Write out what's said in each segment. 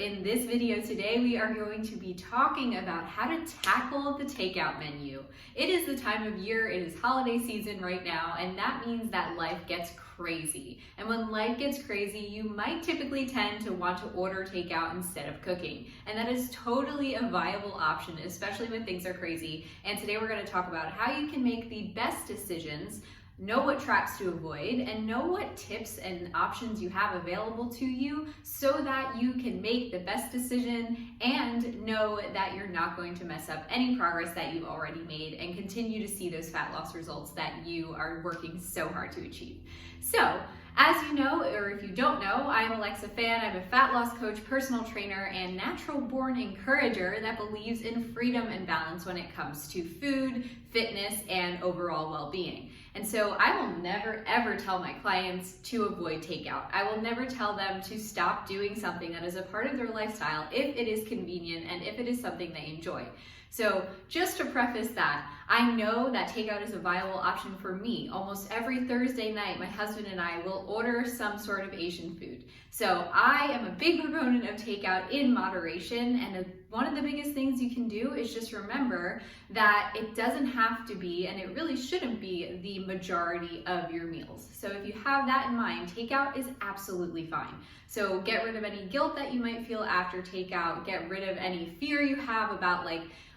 In this video today, we are going to be talking about how to tackle the takeout menu. It is the time of year, it is holiday season right now, and that means that life gets crazy. And when life gets crazy, you might typically tend to want to order takeout instead of cooking. And that is totally a viable option, especially when things are crazy. And today we're going to talk about how you can make the best decisions, know what traps to avoid, and know what tips and options you have available to you so that you can make the best decision and know that you're not going to mess up any progress that you've already made and continue to see those fat loss results that you are working so hard to achieve. So, as you know, or if you don't know, I'm Alexa Fan. I'm a fat loss coach, personal trainer, and natural-born encourager that believes in freedom and balance when it comes to food, fitness, and overall well-being. And so I will never, ever tell my clients to avoid takeout. I will never tell them to stop doing something that is a part of their lifestyle if it is convenient and if it is something they enjoy. So just to preface that, I know that takeout is a viable option for me. Almost every Thursday night, my husband and I will order some sort of Asian food. So I am a big proponent of takeout in moderation, and one of the biggest things you can do is just remember that it doesn't have to be, and it really shouldn't be, the majority of your meals. So if you have that in mind, takeout is absolutely fine. So get rid of any guilt that you might feel after takeout, get rid of any fear you have about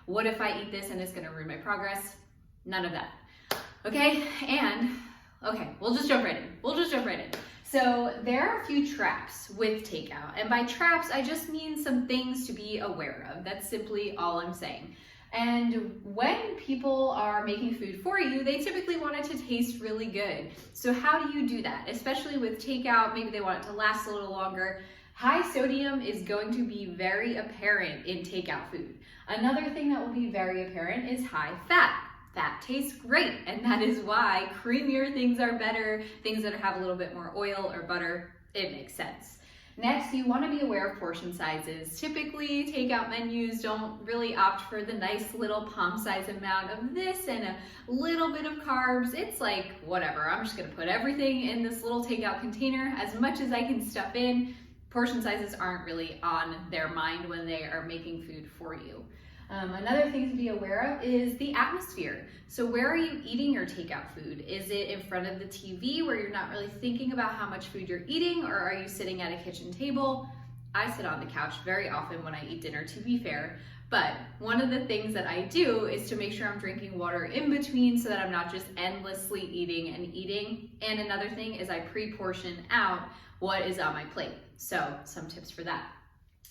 what if I eat this and it's gonna ruin my progress? None of that. Okay, we'll just jump right in. So there are a few traps with takeout. And by traps, I just mean some things to be aware of. That's simply all I'm saying. And when people are making food for you, they typically want it to taste really good. So how do you do that? Especially with takeout, maybe they want it to last a little longer. High sodium is going to be very apparent in takeout food. Another thing that will be very apparent is high fat. Fat tastes great, and that is why creamier things are better. Things that have a little bit more oil or butter, it makes sense. Next, you want to be aware of portion sizes. Typically, takeout menus don't really opt for the nice little palm-size amount of this and a little bit of carbs. It's like, whatever, I'm just going to put everything in this little takeout container, as much as I can stuff in. Portion sizes aren't really on their mind when they are making food for you. Another thing to be aware of is the atmosphere. So where are you eating your takeout food? Is it in front of the TV where you're not really thinking about how much food you're eating, or are you sitting at a kitchen table? I sit on the couch very often when I eat dinner, to be fair. But one of the things that I do is to make sure I'm drinking water in between so that I'm not just endlessly eating and eating. And another thing is I pre-portion out what is on my plate. So some tips for that.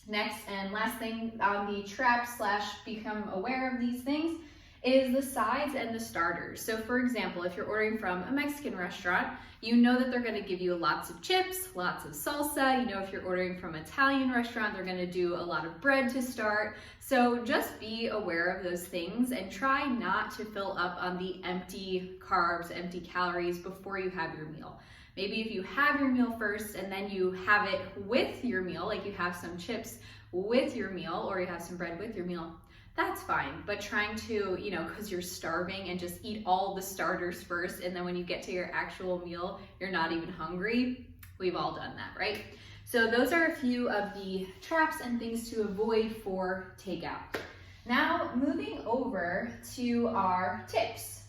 Next and last thing on the trap / become aware of these things is the sides and the starters. So for example, if you're ordering from a Mexican restaurant, you know that they're gonna give you lots of chips, lots of salsa. You know, if you're ordering from an Italian restaurant, they're gonna do a lot of bread to start. So just be aware of those things and try not to fill up on the empty carbs, empty calories before you have your meal. Maybe if you have your meal first and then you have it with your meal, like you have some chips with your meal or you have some bread with your meal, that's fine. But trying to, because you're starving and just eat all the starters first, and then when you get to your actual meal, you're not even hungry. We've all done that, right? So those are a few of the traps and things to avoid for takeout. Now, moving over to our tips.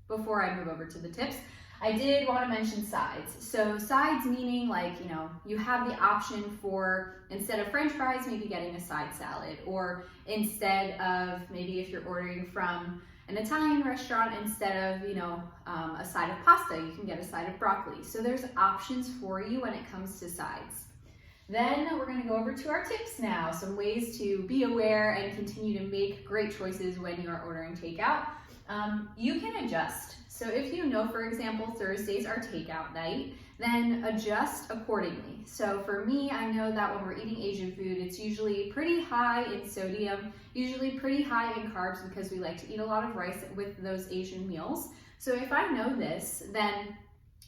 Before I move over to the tips, I did want to mention sides. So sides meaning you have the option for, instead of French fries, maybe getting a side salad, or instead of, maybe if you're ordering from an Italian restaurant, instead of, a side of pasta, you can get a side of broccoli. So there's options for you when it comes to sides. Then we're going to go over to our tips now, some ways to be aware and continue to make great choices when you are ordering takeout. You can adjust. So if you know, for example, Thursdays are takeout night, then adjust accordingly. So for me, I know that when we're eating Asian food, it's usually pretty high in sodium, usually pretty high in carbs, because we like to eat a lot of rice with those Asian meals. So if I know this, then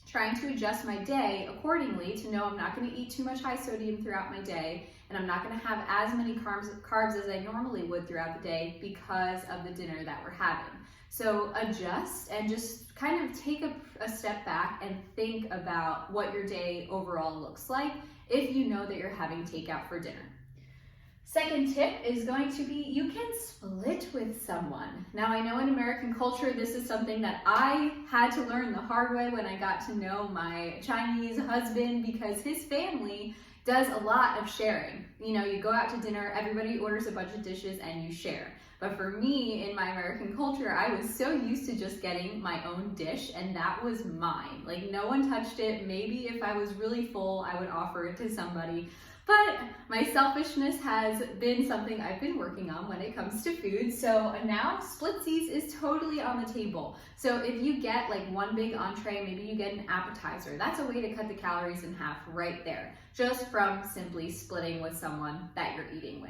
trying to adjust my day accordingly to know I'm not going to eat too much high sodium throughout my day, and I'm not going to have as many carbs as I normally would throughout the day because of the dinner that we're having. So adjust and just kind of take a step back and think about what your day overall looks like if you know that you're having takeout for dinner. Second tip is going to be you can split with someone. Now I know in American culture this is something that I had to learn the hard way when I got to know my Chinese husband, because his family does a lot of sharing. You know, you go out to dinner, everybody orders a bunch of dishes and you share. But for me, in my American culture, I was so used to just getting my own dish and that was mine. Like no one touched it. Maybe if I was really full, I would offer it to somebody. But my selfishness has been something I've been working on when it comes to food. So now splitsies is totally on the table. So if you get like one big entree, maybe you get an appetizer, that's a way to cut the calories in half right there, just from simply splitting with someone that you're eating with.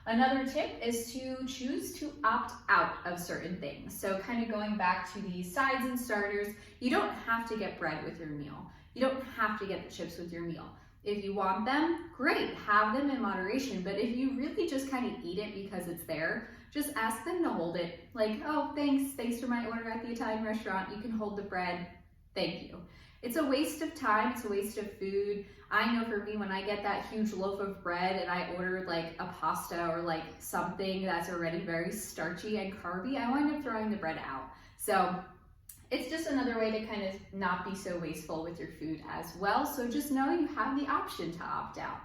Another tip is to choose to opt out of certain things. So kind of going back to the sides and starters, you don't have to get bread with your meal. You don't have to get the chips with your meal. If you want them, great, have them in moderation. But if you really just kind of eat it because it's there, just ask them to hold it. Like, oh, thanks for my order at the Italian restaurant. You can hold the bread, thank you. It's a waste of time, it's a waste of food. I know for me, when I get that huge loaf of bread and I order like a pasta or like something that's already very starchy and carby, I wind up throwing the bread out. So it's just another way to kind of not be so wasteful with your food as well. So just know you have the option to opt out.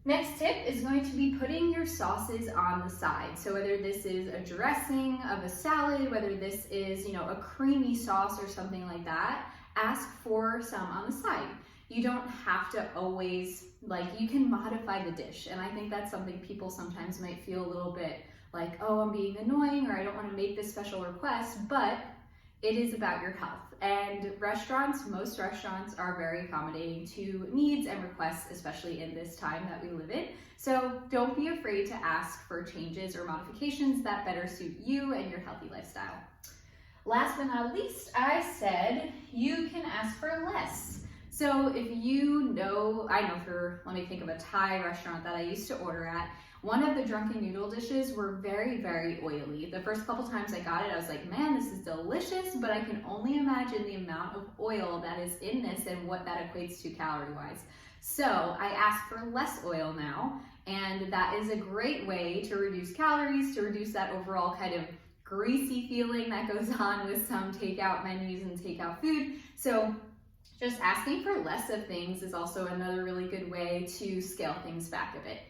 Next tip is going to be putting your sauces on the side. So whether this is a dressing of a salad, whether this is, you know, a creamy sauce or something like that, ask for some on the side. You don't have to always, like, you can modify the dish. And I think that's something people sometimes might feel a little bit like, oh, I'm being annoying, or I don't want to make this special request, but it is about your health. And most restaurants are very accommodating to needs and requests, especially in this time that we live in. So don't be afraid to ask for changes or modifications that better suit you and your healthy lifestyle. Last but not least, I said you can ask for less. So if you know, let me think of a Thai restaurant that I used to order at. One of the drunken noodle dishes were very, very oily. The first couple times I got it, I was like, man, this is delicious, but I can only imagine the amount of oil that is in this and what that equates to calorie-wise. So I ask for less oil now, and that is a great way to reduce calories, to reduce that overall kind of greasy feeling that goes on with some takeout menus and takeout food. So just asking for less of things is also another really good way to scale things back a bit.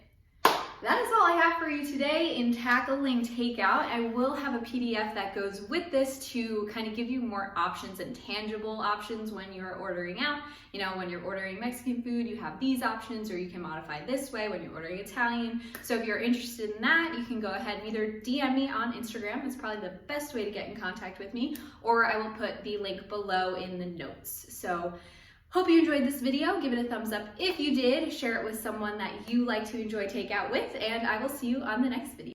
That is all I have for you today in tackling takeout. I will have a PDF that goes with this to kind of give you more options and tangible options when you're ordering out. You know, when you're ordering Mexican food, you have these options, or you can modify this way when you're ordering Italian. So if you're interested in that, you can go ahead and either DM me on Instagram. It's probably the best way to get in contact with me, or I will put the link below in the notes. So hope you enjoyed this video. Give it a thumbs up if you did. Share it with someone that you like to enjoy takeout with, and I will see you on the next video.